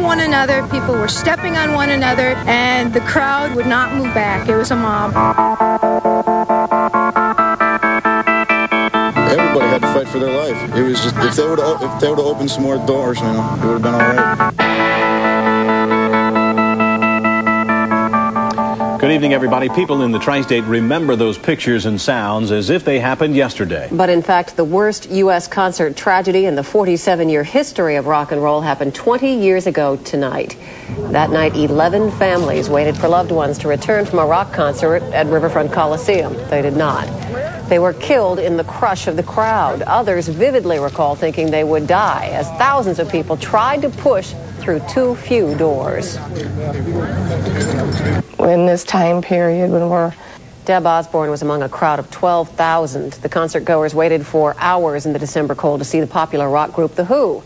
one another. People were stepping on one another, and the crowd would not move back. It was a mob. Everybody had to fight for their life. It was just, if they would have opened some more doors, you know, it would have been all right. Good evening, everybody. People in the tri-state remember those pictures and sounds as if they happened yesterday. But in fact, the worst U.S. concert tragedy in the 47-year history of rock and roll happened 20 years ago tonight. That night, 11 families waited for loved ones to return from a rock concert at Riverfront Coliseum. They did not. They were killed in the crush of the crowd. Others vividly recall thinking they would die as thousands of people tried to push through too few doors. In this time period when we're... Deb Osborne was among a crowd of 12,000. The concert-goers waited for hours in the December cold to see the popular rock group The Who.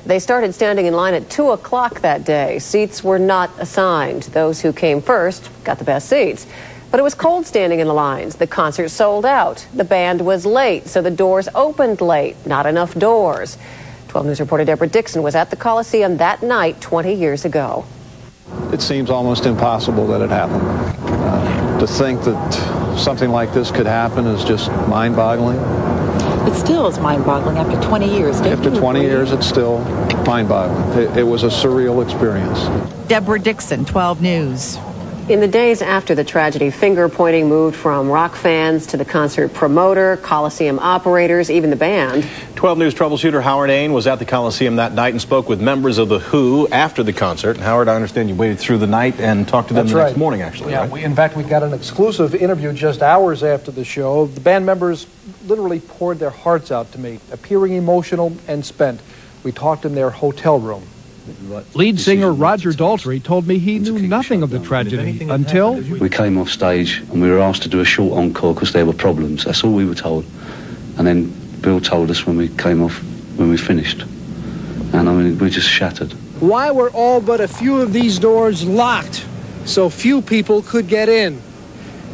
They started standing in line at 2 o'clock that day. Seats were not assigned. Those who came first got the best seats. But it was cold standing in the lines. The concert sold out. The band was late, so the doors opened late. Not enough doors. 12 News reporter Deborah Dixon was at the Coliseum that night 20 years ago. It seems almost impossible that it happened. To think that something like this could happen is just mind-boggling. It still is mind-boggling after 20 years. After 20 years, it's still mind-boggling. It was a surreal experience. Deborah Dixon, 12 News. In the days after the tragedy, finger-pointing moved from rock fans to the concert promoter, Coliseum operators, even the band. 12 News troubleshooter Howard Ain was at the Coliseum that night and spoke with members of The Who after the concert. And Howard, I understand you waited through the night and talked to them the next morning, actually. Yeah, right? In fact, we got an exclusive interview just hours after the show. The band members literally poured their hearts out to me, appearing emotional and spent. We talked in their hotel room. Lead singer Roger Daltrey told me he knew nothing of the tragedy until... We came off stage and we were asked to do a short encore because there were problems. That's all we were told. And then Bill told us when we came off, when we finished. And I mean, we just shattered. Why were all but a few of these doors locked so few people could get in?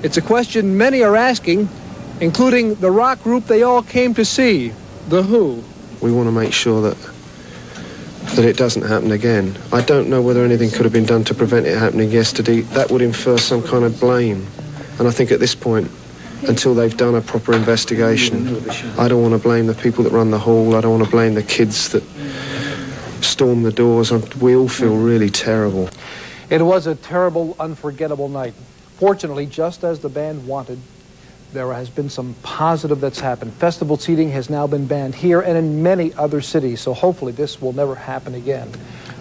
It's a question many are asking, including the rock group they all came to see, The Who. We want to make sure that it doesn't happen again. I don't know whether anything could have been done to prevent it happening yesterday. That would infer some kind of blame. And I think at this point, until they've done a proper investigation, I don't want to blame the people that run the hall. I don't want to blame the kids that stormed the doors. We all feel really terrible. It was a terrible, unforgettable night. Fortunately, just as the band wanted, there has been some positive that's happened. Festival seating has now been banned here and in many other cities, so hopefully this will never happen again.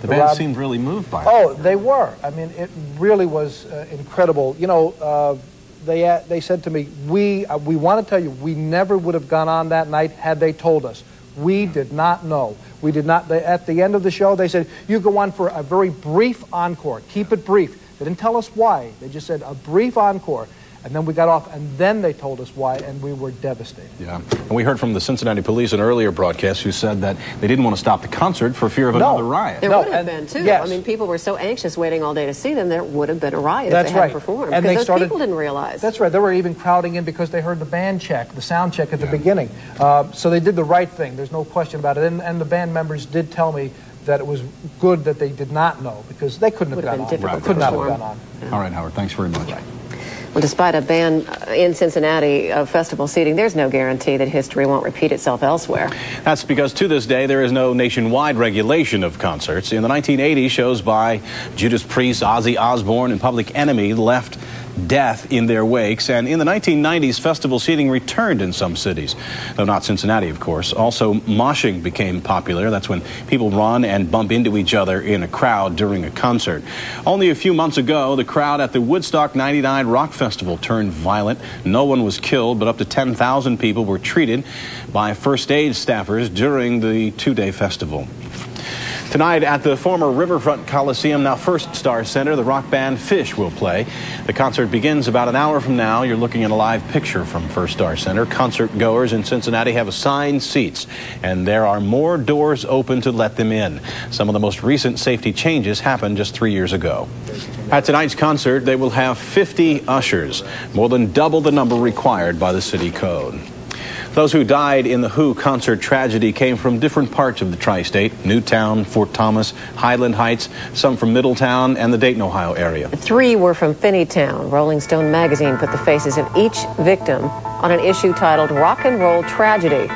The band seemed really moved by it. Oh, they were. I mean, it really was incredible. You know, they said to me, we want to tell you, we never would have gone on that night had they told us. We did not know. We did not. At the end of the show, they said, you go on for a very brief encore. Keep it brief. They didn't tell us why. They just said a brief encore. And then we got off, and then they told us why, and we were devastated. Yeah. And we heard from the Cincinnati police in earlier broadcasts who said that they didn't want to stop the concert for fear of another riot. There would have been, too. Yes. I mean, people were so anxious waiting all day to see them, there would have been a riot That's if they right. hadn't performed. And because those people didn't realize. That's right. They were even crowding in because they heard the band check, the sound check at the beginning. So they did the right thing. There's no question about it. And the band members did tell me that it was good that they did not know, because they couldn't have gone on. Could not have gone on. All right, Howard. Thanks very much. Right. Well, despite a ban in Cincinnati of festival seating, there's no guarantee that history won't repeat itself elsewhere. That's because to this day, there is no nationwide regulation of concerts. In the 1980s, shows by Judas Priest, Ozzy Osbourne, and Public Enemy left death in their wakes. And in the 1990s, festival seating returned in some cities, though not Cincinnati, of course. Also, moshing became popular. That's when people run and bump into each other in a crowd during a concert. Only a few months ago, the crowd at the Woodstock 99 Rock Festival turned violent. No one was killed, but up to 10,000 people were treated by first aid staffers during the two-day festival. Tonight at the former Riverfront Coliseum, now First Star Center, the rock band Fish will play. The concert begins about an hour from now. You're looking at a live picture from First Star Center. Concert goers in Cincinnati have assigned seats, and there are more doors open to let them in. Some of the most recent safety changes happened just 3 years ago. At tonight's concert, they will have 50 ushers, more than double the number required by the city code. Those who died in the Who concert tragedy came from different parts of the tri-state: Newtown, Fort Thomas, Highland Heights, some from Middletown and the Dayton, Ohio area. 3 were from Finneytown. Rolling Stone magazine put the faces of each victim on an issue titled Rock and Roll Tragedy.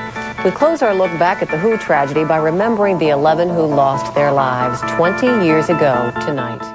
We close our look back at the Who tragedy by remembering the 11 who lost their lives 20 years ago tonight.